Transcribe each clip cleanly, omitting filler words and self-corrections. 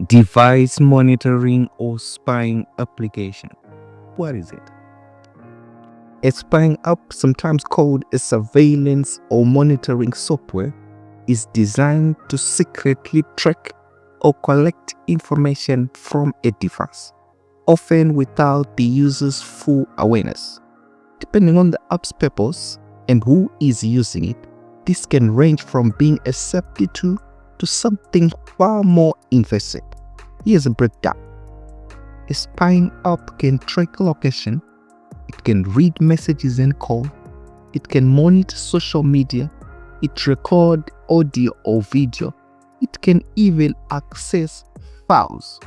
Device monitoring or spying application. What is it? A spying app, sometimes called a surveillance or monitoring software, is designed to secretly track or collect information from a device, often without the user's full awareness. Depending on the app's purpose and who is using it, this can range from being a safety tool to something far more invasive. Here's a breakdown. A spying app can track location, it can read messages and calls, it can monitor social media, it record audio or video, it can even access files.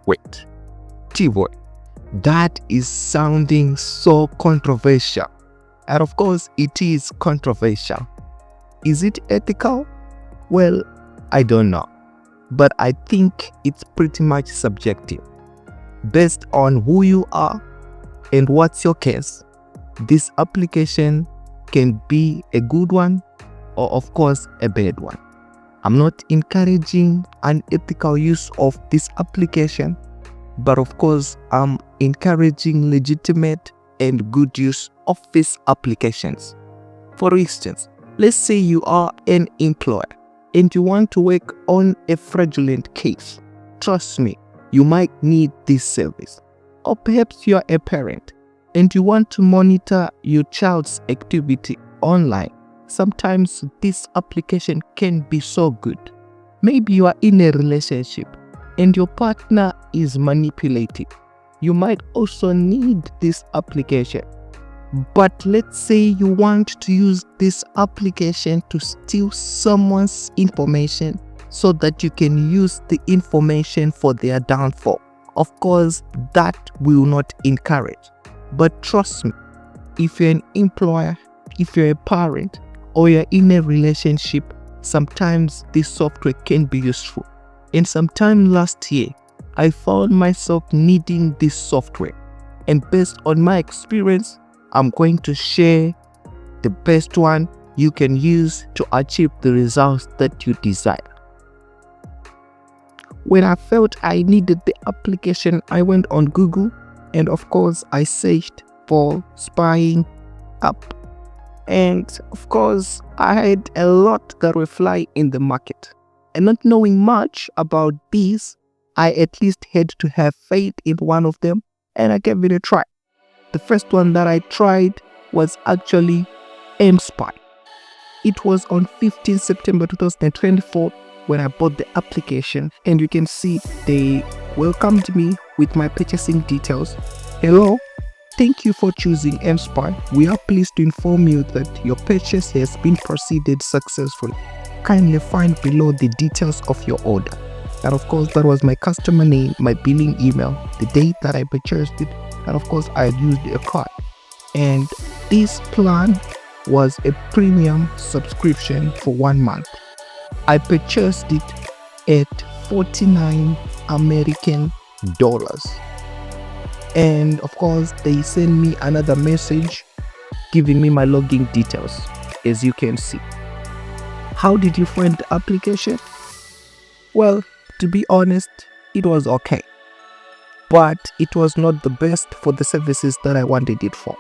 Wait. T-boy, that is sounding so controversial. And of course, it is controversial. Is it ethical? Well, I don't know. But I think it's pretty much subjective. Based on who you are and what's your case, this application can be a good one or, of course, a bad one. I'm not encouraging unethical use of this application, but of course, I'm encouraging legitimate and good use of these applications. For instance, let's say you are an employer and you want to work on a fraudulent case. Trust me, you might need this service. Or perhaps you are a parent and you want to monitor your child's activity online. Sometimes this application can be so good. Maybe you are in a relationship and your partner is manipulative. You might also need this application. But let's say you want to use this application to steal someone's information so that you can use the information for their downfall. Of course, that will not encourage. But trust me, if you're an employer, if you're a parent, or you're in a relationship, sometimes this software can be useful. And sometime last year, I found myself needing this software. And based on my experience, I'm going to share the best one you can use to achieve the results that you desire. When I felt I needed the application, I went on Google and of course I searched for spying app. And of course I had a lot that were flying in the market. And not knowing much about these, I at least had to have faith in one of them and I gave it a try. The first one that I tried was actually mSpy. It was on 15 September 2024 when I bought the application, and you can see they welcomed me with my purchasing details. Hello, thank you for choosing mSpy. We are pleased to inform you that your purchase has been proceeded successfully. Kindly find below the details of your order. And of course, that was my customer name, my billing email, the date that I purchased it, and of course I had used a card. And this plan was a premium subscription for 1 month. I purchased it at 49 American dollars. And of course they sent me another message giving me my login details, as you can see. How did you find the application? Well, to be honest, it was okay. But it was not the best for the services that I wanted it for.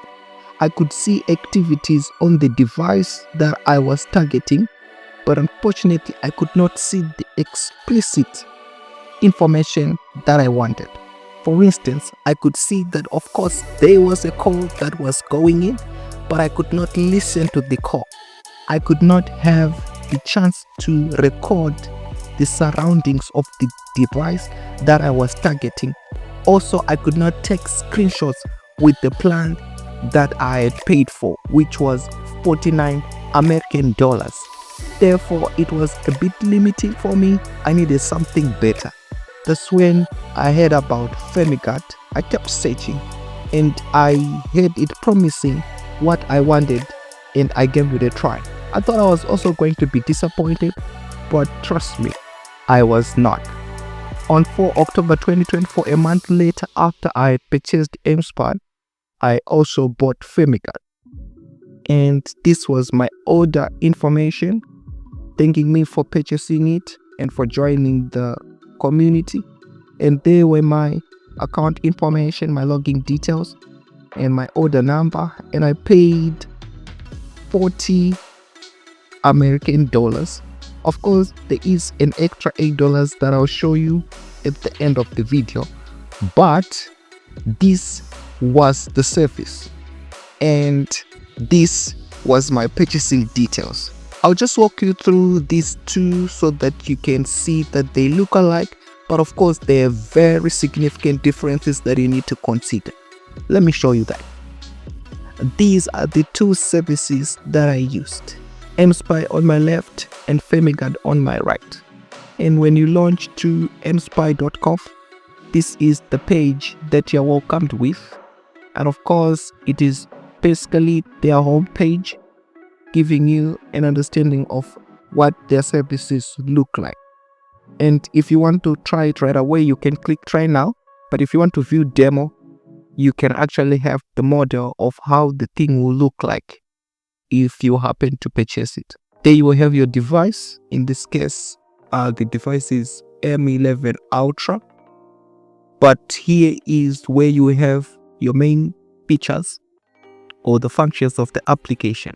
I could see activities on the device that I was targeting, but unfortunately I could not see the explicit information that I wanted. For instance, I could see that of course there was a call that was going in, but I could not listen to the call. I could not have the chance to record the surroundings of the device that I was targeting. Also, I could not take screenshots with the plan that I had paid for, which was 49 American dollars. Therefore, it was a bit limiting for me. I needed something better. That's when I heard about FamiGuard. I kept searching and I heard it promising what I wanted and I gave it a try. I thought I was also going to be disappointed, but trust me, I was not. On 4 October 2024, a month later after I had purchased mSpy, I also bought FamiGuard. And this was my order information. thanking me for purchasing it and for joining the community. And there were my account information, my login details, and my order number. And I paid 40 American dollars. Of course, there is an extra $8 that I'll show you at the end of the video. But this was the service. And this was my purchasing details. I'll just walk you through these two so that you can see that they look alike, but of course there are very significant differences that you need to consider. Let me show you that. These are the two services that I used. mSpy on my left and FamiGuard on my right. And when you launch to mSpy.com, this is the page that you're welcomed with. And of course, it is basically their homepage, giving you an understanding of what their services look like. And if you want to try it right away, you can click try now. But if you want to view demo, you can actually have the model of how the thing will look like if you happen to purchase it. There you will have your device. In this case, the device is M11 Ultra. But here is where you have your main features or the functions of the application.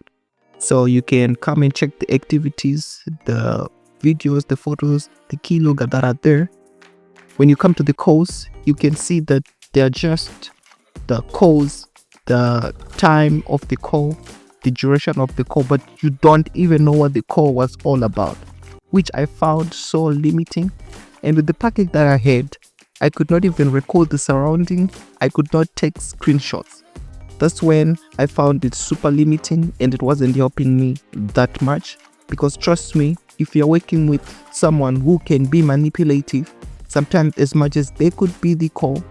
So you can come and check the activities, the videos, the photos, the keylogger that are there. When you come to the calls, you can see that they're just the calls, the time of the call, the duration of the call, but you don't even know what the call was all about, which I found so limiting. And with the package that I had, I could not even record the surrounding. I could not take screenshots. That's when I found it super limiting and it wasn't helping me that much, because trust me, if you're working with someone who can be manipulative, sometimes as much as they could be the call,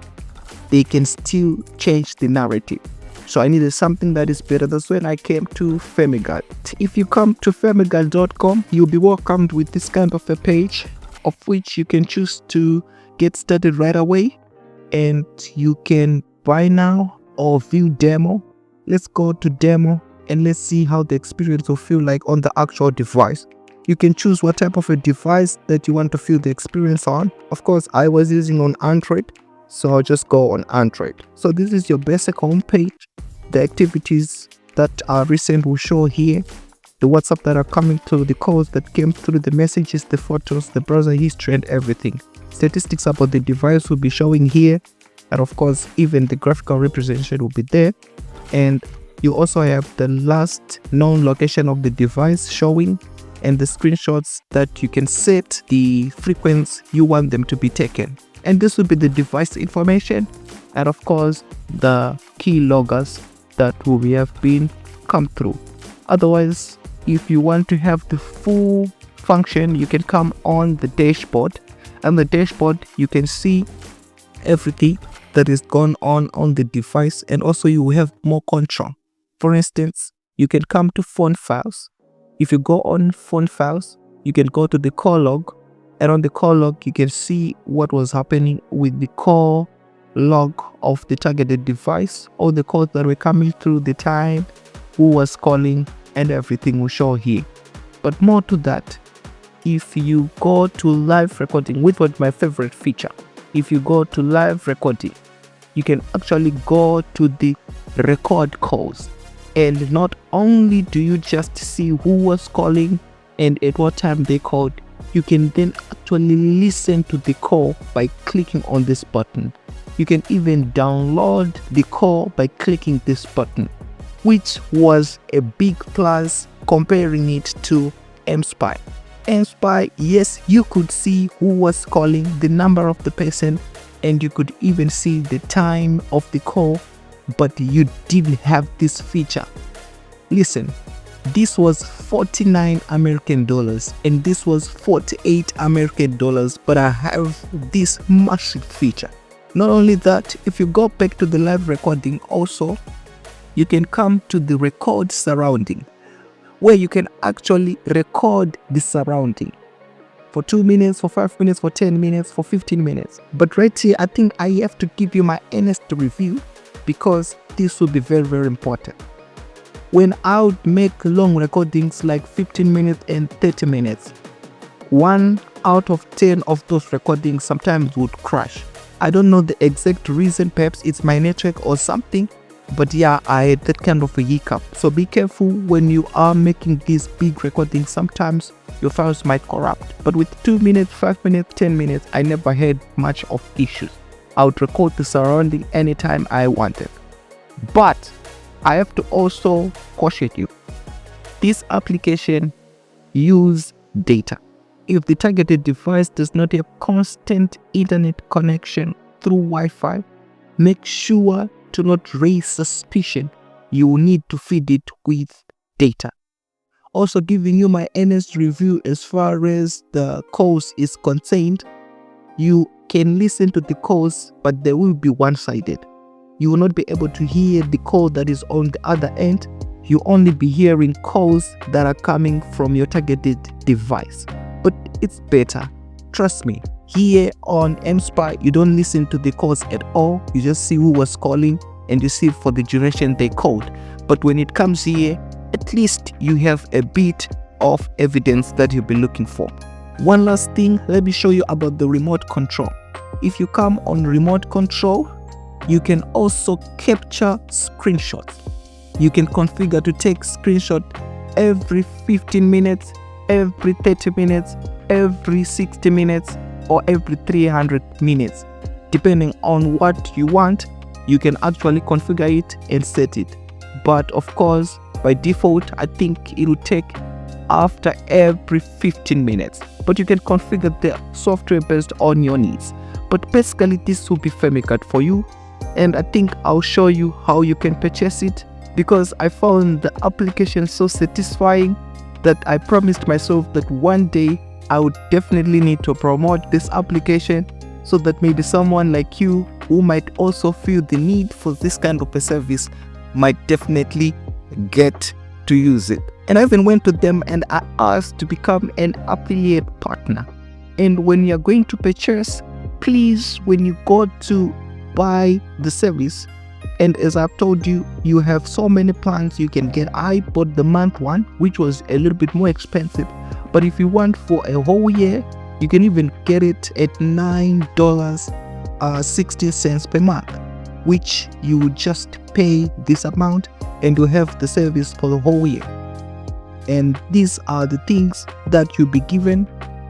they can still change the narrative. So I needed something that is better. That's when I came to FamiGuard. If you come to FamiGuard.com, you'll be welcomed with this kind of a page, of which you can choose to get started right away, and you can buy now or view demo. Let's go to demo and let's see how the experience will feel like on the actual device. You can choose what type of a device that you want to feel the experience on. Of course, I was using on Android, so I'll just go on Android. So this is your basic homepage. The activities that are recent will show here. The WhatsApp that are coming through, the calls that came through, the messages, the photos, the browser history, and everything. Statistics about the device will be showing here. And of course, even the graphical representation will be there. And you also have the last known location of the device showing, and the screenshots that you can set the frequency you want them to be taken. And this will be the device information. And of course, the key loggers that will have been come through. Otherwise, if you want to have the full function, you can come on the dashboard. And the dashboard, you can see everything that is going on the device, and also you will have more control. For instance, you can come to phone files. If you go on phone files, you can go to the call log, and on the call log you can see what was happening with the call log of the targeted device, all the calls that were coming through, the time, who was calling, and everything will show here. But more to that, if you go to live recording, which was my favorite feature, if you go to live recording, you can actually go to the record calls, and not only do you just see who was calling and at what time they called, you can then actually listen to the call by clicking on this button. You can even download the call by clicking this button, which was a big plus comparing it to mSpy. mSpy, yes, you could see who was calling, the number of the person, and you could even see the time of the call, but you didn't have this feature. Listen, this was 49 American dollars and this was 48 American dollars, but I have this massive feature. Not only that, if you go back to the live recording also, you can come to the record surrounding, where you can actually record the surrounding for 2 minutes, for 5 minutes, for 10 minutes, for 15 minutes. But right here, I think I have to give you my honest review, because this will be very, very important. when I would make long recordings like 15 minutes and 30 minutes, 1 out of 10 of those recordings sometimes would crash. I don't know the exact reason, perhaps it's my network or something, but yeah, I had that kind of a hiccup. So be careful when you are making these big recordings. Sometimes your files might corrupt, but with 2 minutes, 5 minutes, 10 minutes, I never had much of issues. I would record the surrounding anytime I wanted. But I have to also caution you, this application use data. If the targeted device does not have constant internet connection through Wi-Fi, make sure to not raise suspicion. You will need to feed it with data. Also giving you my honest review as far as the calls is concerned. You can listen to the calls, but they will be one-sided. You will not be able to hear the call that is on the other end. You'll only be hearing calls that are coming from your targeted device. But it's better. Trust me. Here on mSpy, you don't listen to the calls at all. You just see who was calling and you see for the duration they called. But when it comes here, at least you have a bit of evidence that you'll be looking for. One last thing, let me show you about the remote control. If you come on remote control, you can also capture screenshots. You can configure to take screenshot every 15 minutes, every 30 minutes, every 60 minutes, or every 300 minutes. Depending on what you want, you can actually configure it and set it. But of course, by default, I think it will take after every 15 minutes. But you can configure the software based on your needs. But basically, this will be FamiGuard for you. And I think I'll show you how you can purchase it, because I found the application so satisfying that I promised myself that one day I would definitely need to promote this application, so that maybe someone like you who might also feel the need for this kind of a service might definitely get to use it. And I even went to them and I asked to become an affiliate partner. And when you're going to purchase, please, when you go to buy the service, and as I've told you, you have so many plans you can get. I bought the month one, which was a little bit more expensive. But if you want for a whole year, you can even get it at $9.60 per month, which you would just pay this amount and you have the service for the whole year. And these are the things that you'll be given.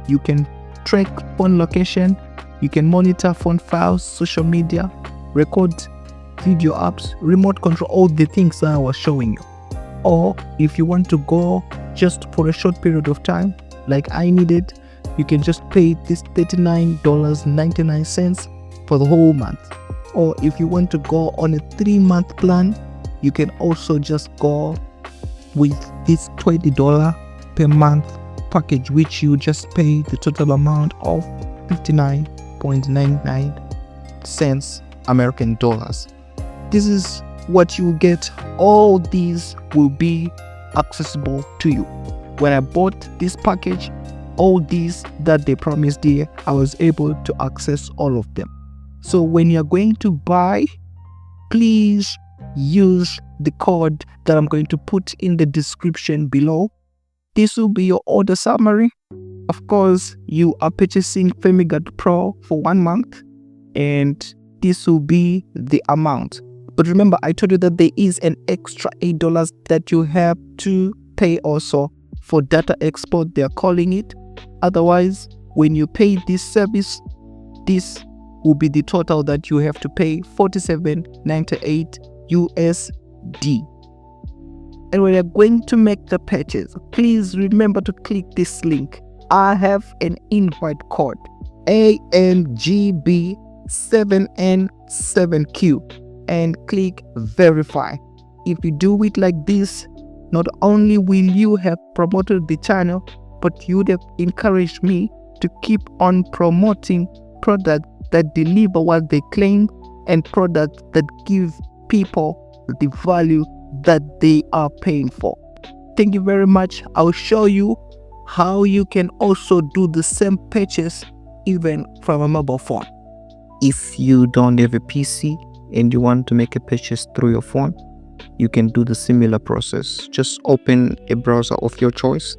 You can track phone location, you can monitor phone files, social media, record video apps, remote control, all the things that I was showing you. Or if you want to go just for a short period of time, like I needed, you can just pay this $39.99 for the whole month. Or if you want to go on a 3-month plan, you can also just go with this $20 per month package, which you just pay the total amount of 59.99 cents American dollars. This is what you get. All these will be accessible to you. When I bought this package, all these that they promised here, I was able to access all of them. So when you're going to buy, please use the code that I'm going to put in the description below. This will be your order summary. Of course, you are purchasing FamiGuard Pro for 1 month, and this will be the amount. But remember, I told you that there is an extra $8 that you have to pay also for data export, they are calling it. Otherwise, when you pay this service, this will be the total that you have to pay, $47.98 USD. And when you're going to make the purchase, please remember to click this link. I have an invite code, ANGB7N7Q, and click verify. If you do it like this, not only will you have promoted the channel, but you would have encouraged me to keep on promoting products that deliver what they claim and products that give people the value that they are paying for. Thank you very much. I'll show you how you can also do the same purchase even from a mobile phone. If you don't have a PC and you want to make a purchase through your phone, you can do the similar process. Just open a browser of your choice,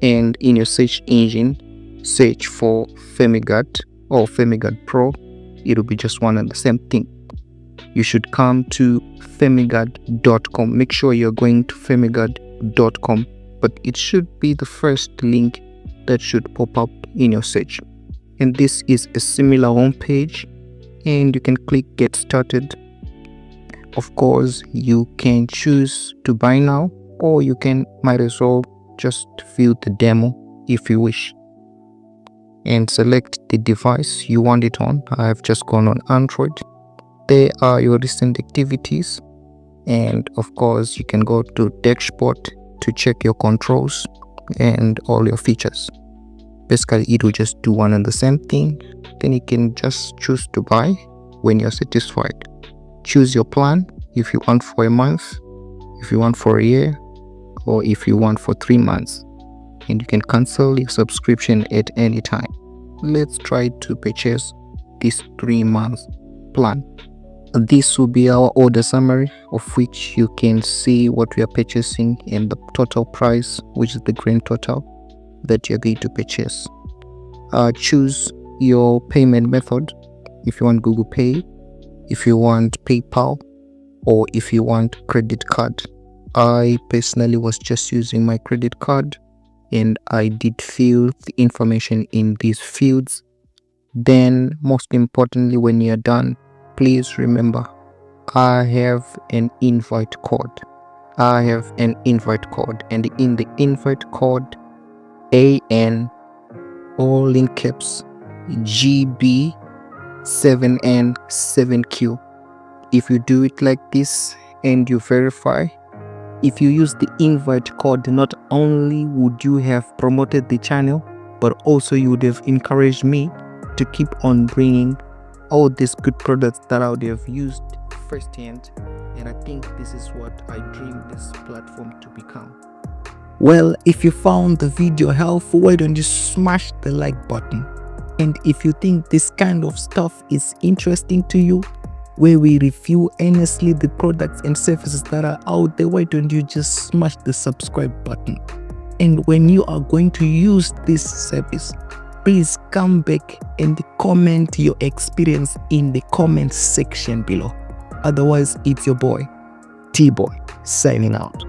and in your search engine, search for FamiGuard or FamiGuard Pro. It'll be just one and the same thing. You should come to FamiGuard.com. Make sure you're going to FamiGuard.com, but it should be the first link that should pop up in your search. And this is a similar home page, and you can click get started. Of course, you can choose to buy now, or you might as well just view the demo if you wish, and select the device you want it on. I've just gone on Android. There are your recent activities, and of course you can go to dashboard to check your controls and all your features. Basically, it will just do one and the same thing. Then you can just choose to buy when you're satisfied. Choose your plan, if you want for a month, if you want for a year, or if you want for 3 months. And you can cancel your subscription at any time. Let's try to purchase this 3-month plan. This will be our order summary, of which you can see what we are purchasing and the total price, which is the grand total that you're going to purchase. Choose your payment method, if you want Google Pay, if you want PayPal, or if you want credit card. I personally was just using my credit card, and I did fill the information in these fields. Then, most importantly, when you're done, please remember, I have an invite code. And in the invite code, AN, all in caps, GB7N7Q. If you do it like this and you verify, if you use the invite code, not only would you have promoted the channel, but also you would have encouraged me to keep on bringing all these good products that I would have used firsthand. And I think this is what I dream this platform to become. Well, if you found the video helpful, why don't you smash the like button? And if you think this kind of stuff is interesting to you, where we review honestly the products and services that are out there, why don't you just smash the subscribe button? And when you are going to use this service, please come back and comment your experience in the comment section below. Otherwise, it's your boy, T-Boy, signing out.